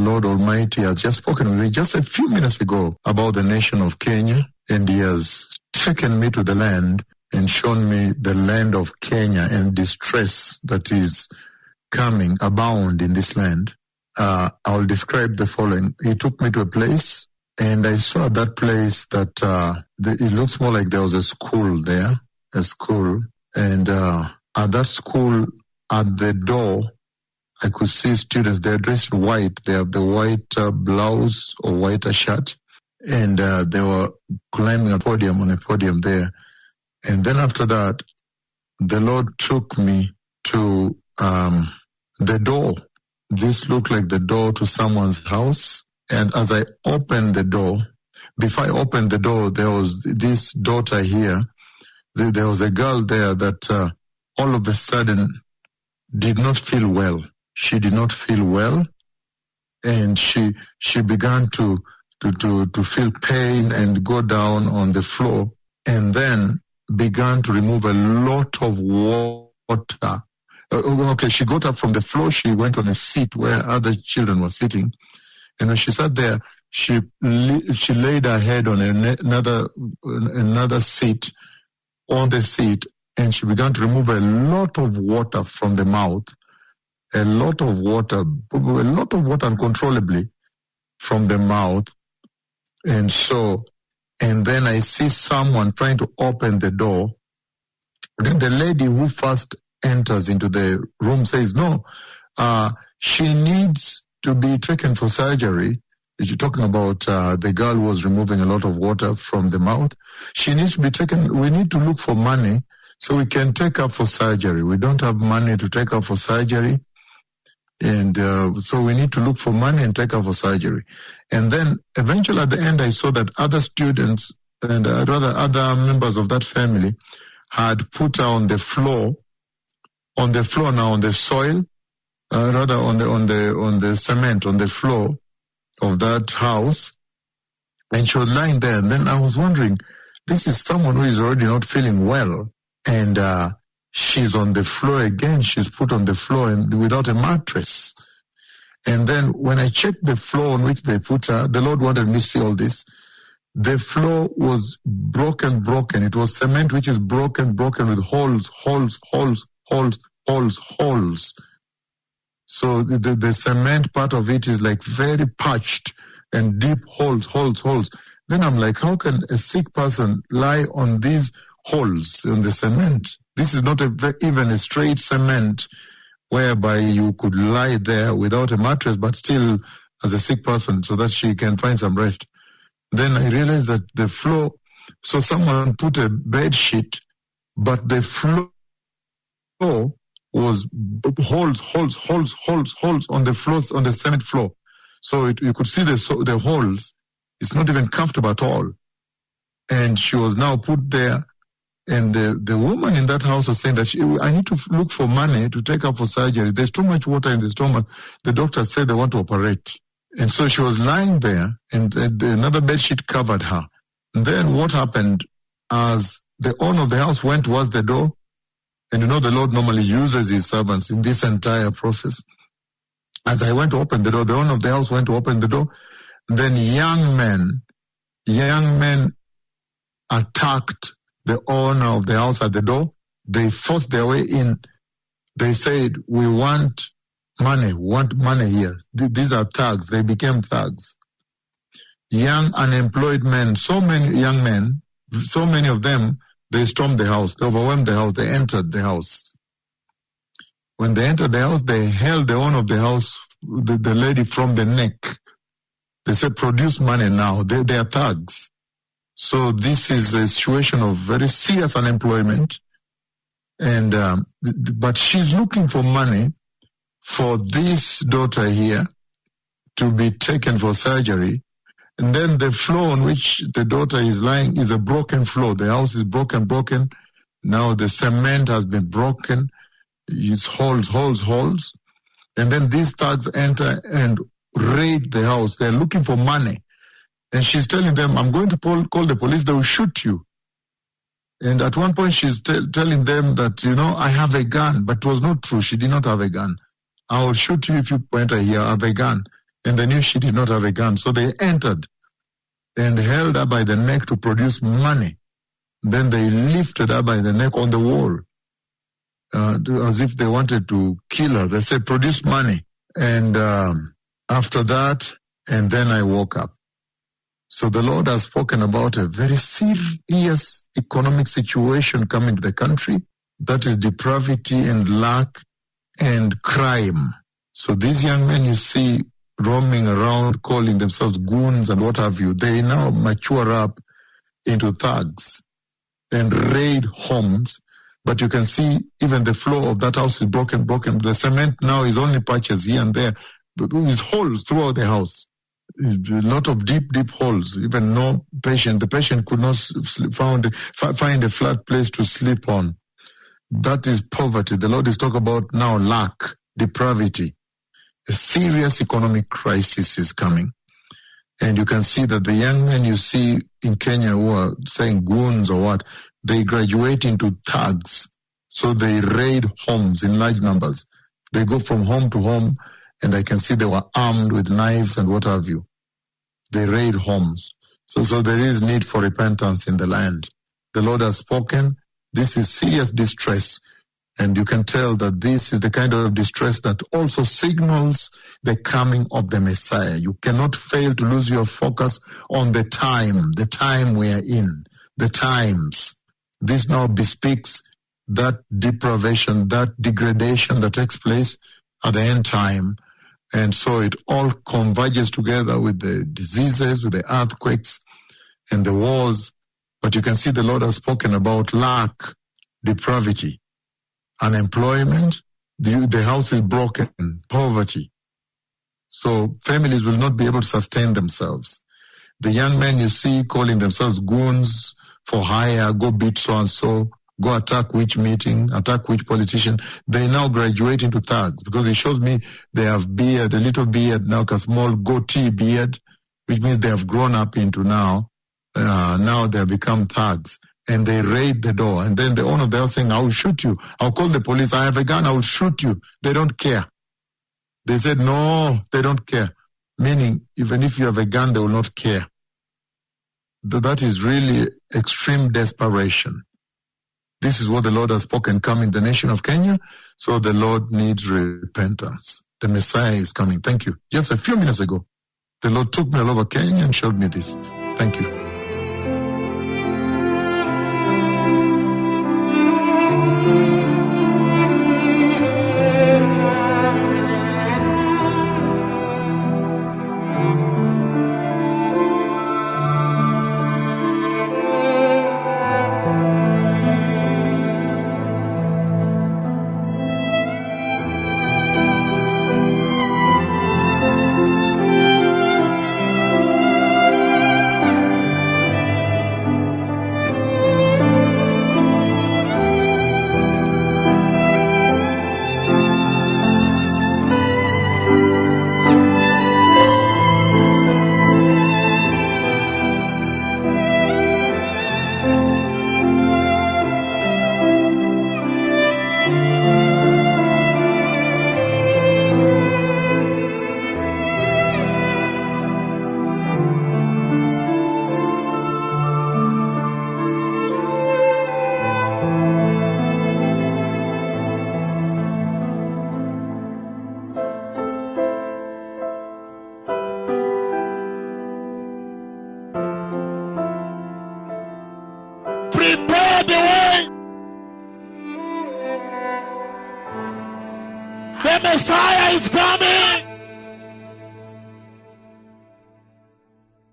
Lord Almighty has just spoken with me just a few minutes ago about the nation of Kenya, and He has taken me to the land and shown me the land of Kenya and distress that is coming abound in this land. I'll describe the following. He took me to a place, and I saw at that place that it looks more like there was a school there, and at that school, at the door, I could see students. They're dressed in white. They have the white blouse or white shirt, and they were climbing on a podium there. And then after that, the Lord took me to the door. This looked like the door to someone's house. And as I opened the door, before I opened the door, there was this daughter here. There was a girl there that all of a sudden did not feel well. She did not feel well, and she began to feel pain and go down on the floor, and then began to remove a lot of water. Okay, she got up from the floor. She went on a seat where other children were sitting, and when she sat there, she laid her head on another seat, on the seat, and she began to remove a lot of water from the mouth. A lot of water uncontrollably from the mouth. And then I see someone trying to open the door. Then the lady who first enters into the room says, no, she needs to be taken for surgery. You're talking about the girl who was removing a lot of water from the mouth. She needs to be taken. We need to look for money so we can take her for surgery. We don't have money to take her for surgery. And so we need to look for money and take her for surgery. And then eventually at the end, I saw that other students and other members of that family had put her on the floor now, on the soil, on the cement, on the floor of that house. And she was lying there. And then I was wondering, this is someone who is already not feeling well. And she's on the floor again. She's put on the floor and without a mattress. And then when I checked the floor on which they put her, the Lord wanted me to see all this. The floor was broken. It was cement which is broken with holes. So the cement part of it is like very patched and deep holes. Then I'm like, how can a sick person lie on these holes in the cement? This is not even a straight cement whereby you could lie there without a mattress, but still as a sick person so that she can find some rest. Then I realized that the floor, so someone put a bed sheet, but the floor was holes on the floors, on the cement floor. So you could see the holes. It's not even comfortable at all. And she was now put there. And the woman in that house was saying that I need to look for money to take her for surgery. There's too much water in the stomach. The doctor said they want to operate. And so she was lying there, and another bed sheet covered her. And then what happened, as the owner of the house went towards the door, and the Lord normally uses his servants in this entire process. As I went to open the door, the owner of the house went to open the door. Then young men attacked the owner of the house at the door. They forced their way in. They said, we want money here. These are thugs. They became thugs. Young unemployed men, so many young men, so many of them, they stormed the house. They overwhelmed the house. They entered the house. When they entered the house, they held the owner of the house, the lady, from the neck. They said, produce money now. They are thugs. So this is a situation of very serious unemployment. And but she's looking for money for this daughter here to be taken for surgery. And then the floor on which the daughter is lying is a broken floor. The house is broken. Now the cement has been broken. It's holes. And then these thugs enter and raid the house. They're looking for money. And she's telling them, I'm going to call the police. They will shoot you. And at one point she's telling them that, I have a gun. But it was not true. She did not have a gun. I will shoot you if you enter here. I have a gun. and they knew she did not have a gun. So they entered and held her by the neck to produce money. Then they lifted her by the neck on the wall, as if they wanted to kill her. They said, produce money. And after that, and then I woke up. So the Lord has spoken about a very serious economic situation coming to the country. That is depravity and lack and crime. So these young men you see roaming around, calling themselves goons and what have you, they now mature up into thugs and raid homes. But you can see even the floor of that house is broken. The cement now is only patches here and there. But there's holes throughout the house. A lot of deep holes. Even no patient. The patient could not find a flat place to sleep on. That is poverty. The Lord is talking about now lack, depravity. A serious economic crisis is coming. And you can see that the young men you see in Kenya who are saying goons or what, they graduate into thugs. So they raid homes in large numbers. They go from home to home, and I can see they were armed with knives and what have you. They raid homes. So there is need for repentance in the land. The Lord has spoken. This is serious distress. And you can tell that this is the kind of distress that also signals the coming of the Messiah. You cannot fail to lose your focus on the time we are in, the times. This now bespeaks that depravation, that degradation that takes place at the end time. And so it all converges together with the diseases, with the earthquakes and the wars. But you can see the Lord has spoken about lack, depravity, unemployment, the house is broken, poverty. So families will not be able to sustain themselves. The young men you see calling themselves goons for hire, go beat so-and-so, go attack which meeting, attack which politician, they now graduate into thugs because it shows me they have beard, a little beard now, a small goatee beard, which means they have grown up into now they have become thugs. And they raid the door. And then the owner of the house saying, I will shoot you. I'll call the police. I have a gun. I will shoot you. They don't care. They said, no, they don't care. Meaning, even if you have a gun, they will not care. That is really extreme desperation. This is what the Lord has spoken coming in the nation of Kenya. So the Lord needs repentance. The Messiah is coming. Thank you. Just a few minutes ago, the Lord took me all over Kenya and showed me this. Thank you. Prepare the way. The Messiah is coming.